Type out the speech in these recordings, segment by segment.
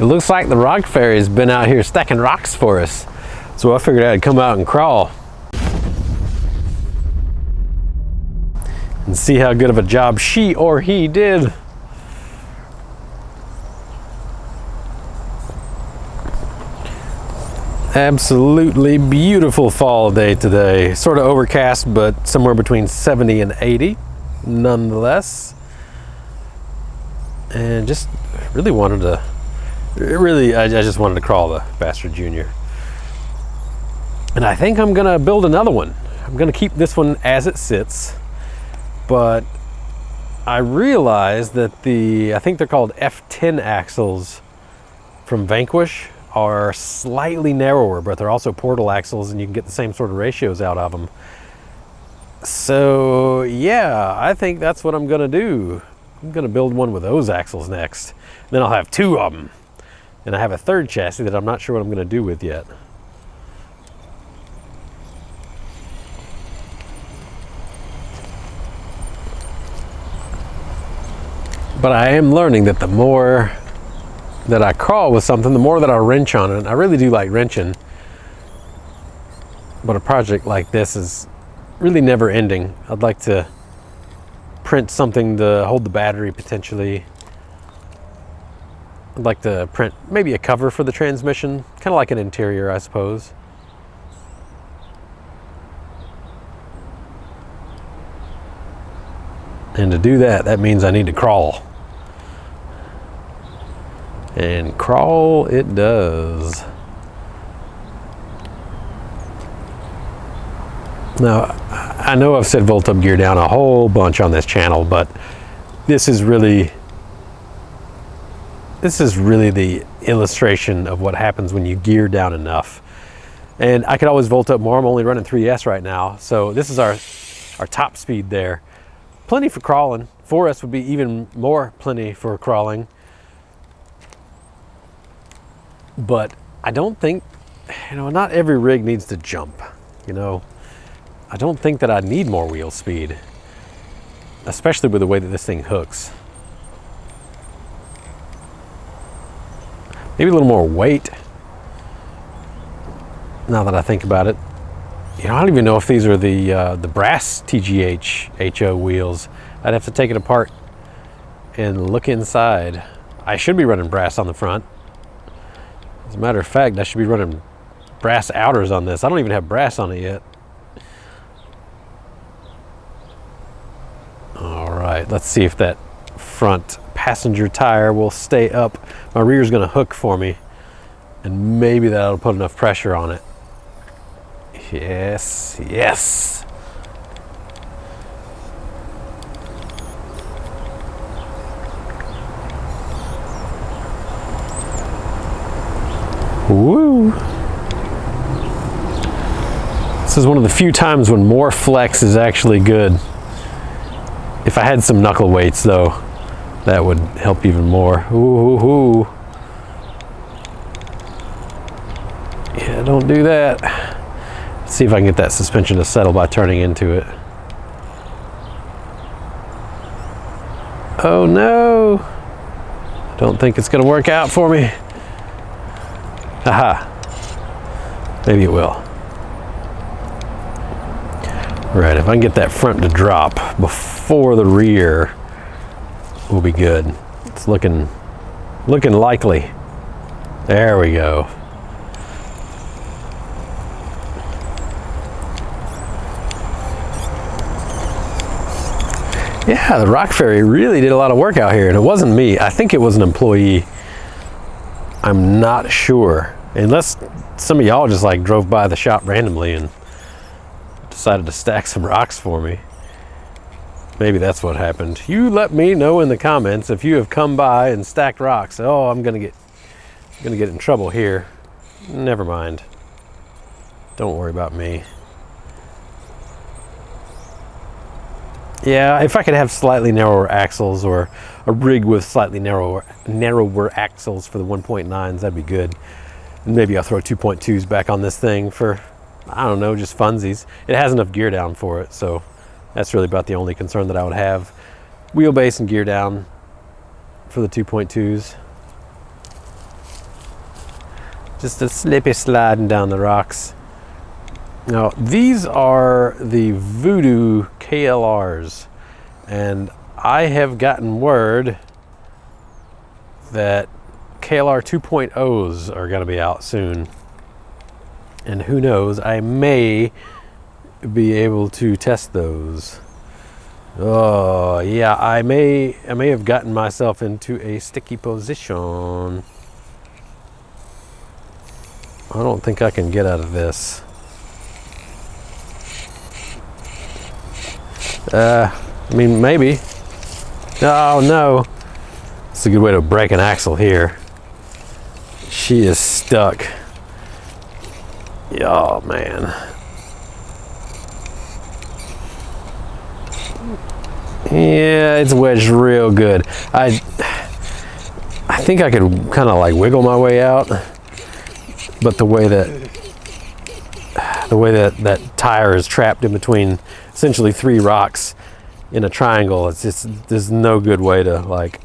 It looks like the rock fairy's been out here stacking rocks for us. So I figured I'd come out and crawl and see how good of a job she or he did. Absolutely beautiful fall day today. Sort of overcast, but somewhere between 70 and 80 nonetheless. And just really wanted to, I just wanted to crawl the Bastard Junior. And I think I'm gonna build another one. I'm gonna keep this one as it sits, but I realized that I think they're called F10 axles from Vanquish, are slightly narrower, but they're also portal axles and you can get the same sort of ratios out of them. So yeah, I think that's what I'm gonna do. I'm gonna build one with those axles next. Then I'll have two of them. And I have a third chassis that I'm not sure what I'm gonna do with yet. But I am learning that the more that I crawl with something, the more that I wrench on it. I really do like wrenching, but a project like this is really never ending. I'd like to print something to hold the battery potentially. I'd like to print maybe a cover for the transmission, kind of like an interior, I suppose. And to do that, that means I need to crawl. And crawl it does. Now, I know I've said volt up, gear down a whole bunch on this channel, but this is really the illustration of what happens when you gear down enough. And I could always volt up more. I'm only running 3S right now, so this is our top speed there. Plenty for crawling. 4S would be even more plenty for crawling. But I don't think, not every rig needs to jump, I don't think that I need more wheel speed, especially with the way that this thing hooks. Maybe a little more weight, now that I think about it. I don't even know if these are the brass TGH HO wheels. I'd have to take it apart and look inside. I should be running brass on the front. As a matter of fact, I should be running brass outers on this. I don't even have brass on it yet. All right, let's see if that front passenger tire will stay up. My rear's gonna hook for me, and maybe that'll put enough pressure on it. Yes, yes. Woo! This is one of the few times when more flex is actually good. If I had some knuckle weights though, that would help even more. Ooh. Yeah, don't do that. Let's see if I can get that suspension to settle by turning into it. Oh no! Don't think it's gonna work out for me. Aha. Maybe it will. Right, if I can get that front to drop before the rear, we'll be good. It's looking likely. There we go. Yeah, the Rock Ferry really did a lot of work out here, and it wasn't me. I think it was an employee. I'm not sure, unless some of y'all just like drove by the shop randomly and decided to stack some rocks for me. Maybe that's what happened. You let me know in the comments if you have come by and stacked rocks. Oh, I'm gonna get in trouble here. Never mind. Don't worry about me. Yeah, if I could have slightly narrower axles or a rig with slightly narrower axles for the 1.9s, that'd be good. And maybe I'll throw 2.2s back on this thing for, I don't know, just funsies. It has enough gear down for it, so that's really about the only concern that I would have. Wheelbase and gear down for the 2.2s. Just a slippy sliding down the rocks. Now, these are the Voodoo KLRs, and I have gotten word that KLR 2.0s are going to be out soon. And who knows, I may be able to test those. Oh, yeah, I may have gotten myself into a sticky position. I don't think I can get out of this. I mean, maybe. Oh, no. It's a good way to break an axle here. She is stuck. Oh, man. Yeah, it's wedged real good. I think I could kind of like wiggle my way out, but the way that tire is trapped in between essentially 3 rocks in a triangle, it's just, there's no good way to, like,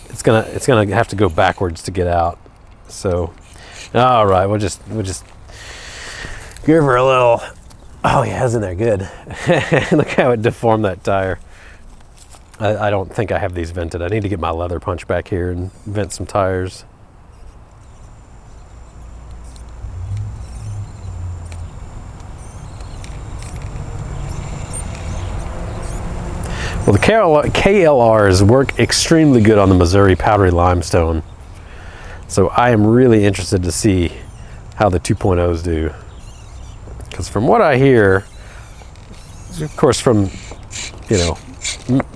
it's gonna have to go backwards to get out. So, all right, we'll just give her a little. Oh yeah, isn't that good? Look how it deformed that tire. I don't think I have these vented. I need to get my leather punch back here and vent some tires. Well, the KLRs work extremely good on the Missouri powdery limestone. So I am really interested to see how the 2.0s do. Because from what I hear, of course from, you know,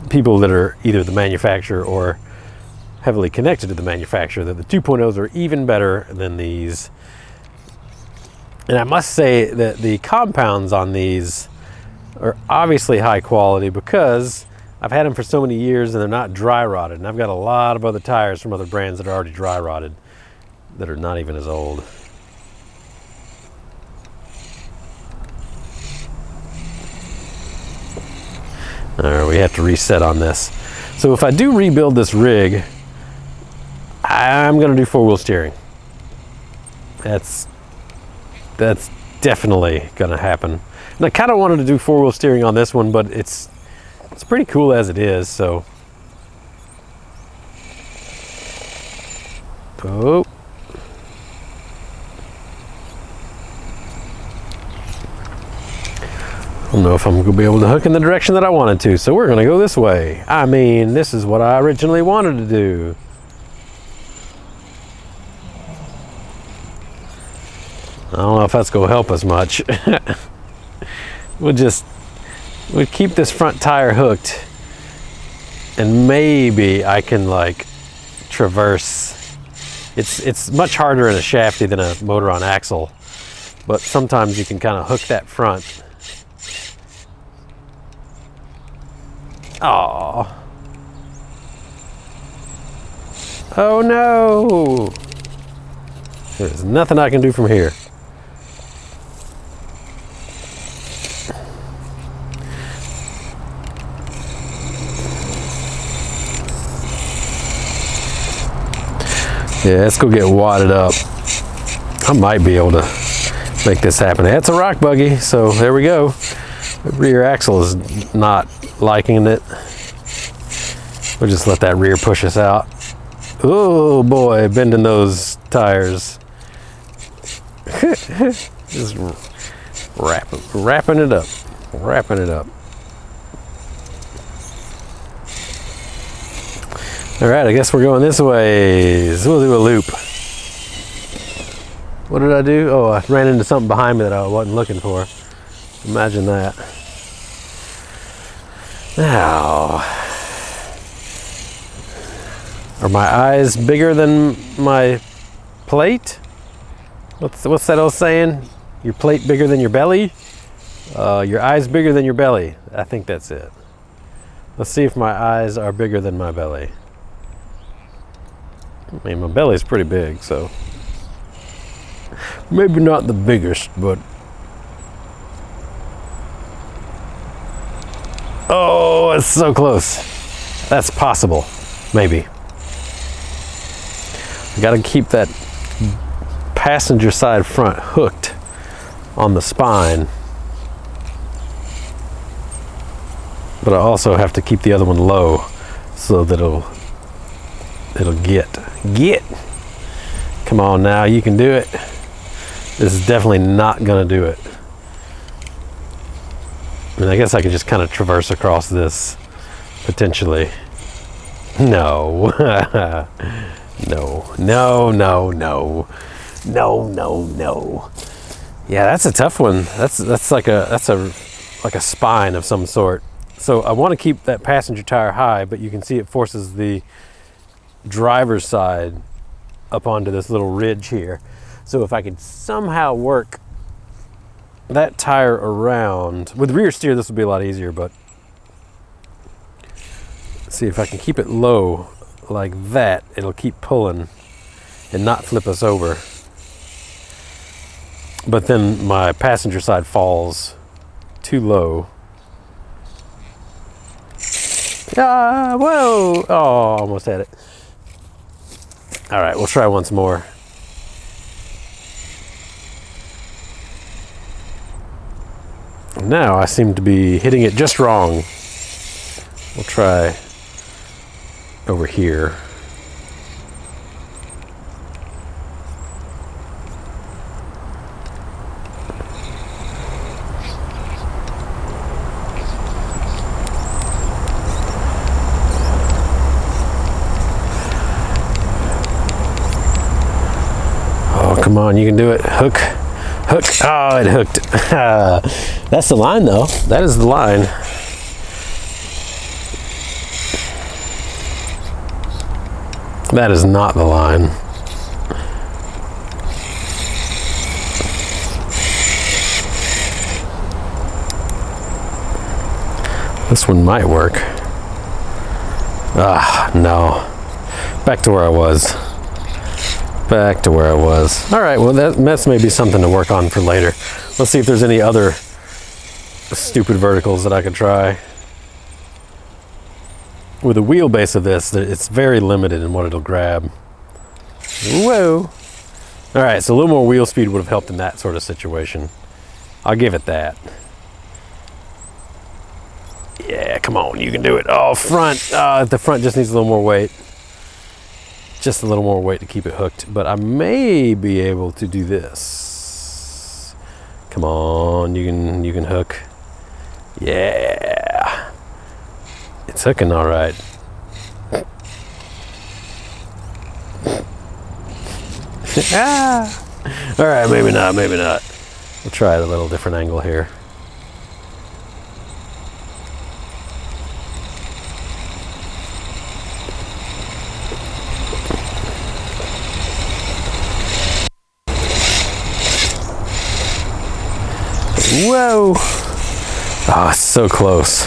people that are either the manufacturer or heavily connected to the manufacturer, that the 2.0s are even better than these. And I must say that the compounds on these are obviously high quality because I've had them for so many years and they're not dry rotted. And I've got a lot of other tires from other brands that are already dry rotted that are not even as old. All right, we have to reset on this. So if I do rebuild this rig, I'm gonna do 4-wheel steering. That's definitely gonna happen. And I kind of wanted to do 4-wheel steering on this one, but it's pretty cool as it is, so. Oh. I don't know if I'm gonna be able to hook in the direction that I wanted to, so we're gonna go this way. I mean, this is what I originally wanted to do. I don't know if that's gonna help us much. We'll keep this front tire hooked, and maybe I can like traverse. It's much harder in a shafty than a motor on axle, but sometimes you can kind of hook that front. Oh. Oh no. There's nothing I can do from here. Yeah, let's go get wadded up. I might be able to make this happen. It's a rock buggy, so there we go. The rear axle is not liking it. We'll just let that rear push us out. Oh boy, bending those tires. Just wrapping it up. Wrapping it up. All right, I guess we're going this way. So we'll do a loop. What did I do? Oh, I ran into something behind me that I wasn't looking for. Imagine that. Now, are my eyes bigger than my plate? What's that old saying? Your plate bigger than your belly? Your eyes bigger than your belly. I think that's it. Let's see if my eyes are bigger than my belly. I mean, my belly's pretty big, so maybe not the biggest, but oh, it's so close. That's possible, maybe. I gotta keep that passenger side front hooked on the spine, but I also have to keep the other one low so that it'll get. Come on now, you can do it. This is definitely not gonna do it. I mean, I guess I could just kind of traverse across this potentially. No. No. Yeah, that's a tough one. That's like a spine of some sort. So I want to keep that passenger tire high, but you can see it forces the driver's side up onto this little ridge here. So if I could somehow work that tire around with rear steer, this would be a lot easier, but see if I can keep it low like that, it'll keep pulling and not flip us over. But then my passenger side falls too low. Ah, whoa! Oh, almost had it. All right, we'll try once more. Now I seem to be hitting it just wrong. We'll try over here. Oh, come on, you can do it. Hook. Oh, it hooked. That's the line, though. That is the line. That is not the line. This one might work. Ah, no. Back to where I was. All right, well, that's maybe something to work on for later. Let's see if there's any other stupid verticals that I could try. With the wheelbase of this, it's very limited in what it'll grab. Whoa. All right, so a little more wheel speed would have helped in that sort of situation. I'll give it that. Yeah, come on, you can do it. Oh, front. The front just needs a little more weight. Just a little more weight to keep it hooked, but I may be able to do this. Come on, you can hook. Yeah, it's hooking all right. All right, maybe not. We'll try at a little different angle here. Whoa! Oh, it's so close.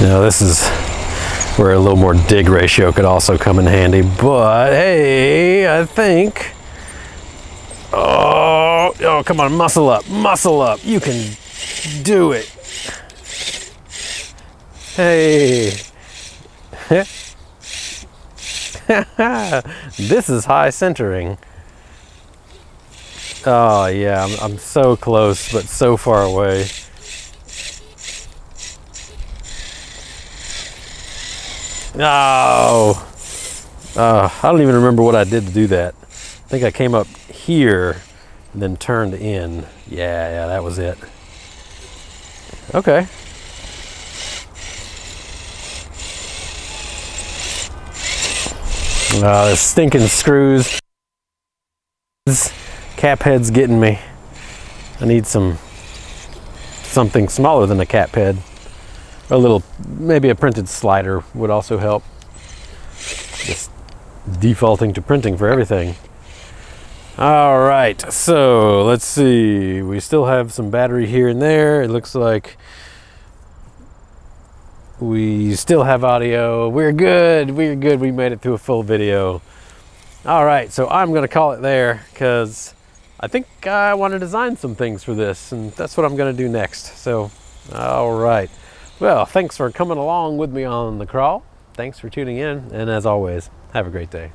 Now this is where a little more dig ratio could also come in handy, but hey, I think... Oh, come on, muscle up. You can do it. Hey. This is high centering. Oh, yeah, I'm so close, but so far away. No. I don't even remember what I did to do that. I think I came up here and then turned in. Yeah, that was it. Okay. The stinking screws. This cap head's getting me. I need something smaller than a cap head. Maybe a printed slider would also help. Just defaulting to printing for everything. All right, so let's see. We still have some battery here and there. It looks like we still have audio. We're good. We made it through a full video. All right, so I'm gonna call it there because I think I want to design some things for this, and that's what I'm gonna do next. So, all right. Well, thanks for coming along with me on the crawl. Thanks for tuning in, and as always, have a great day.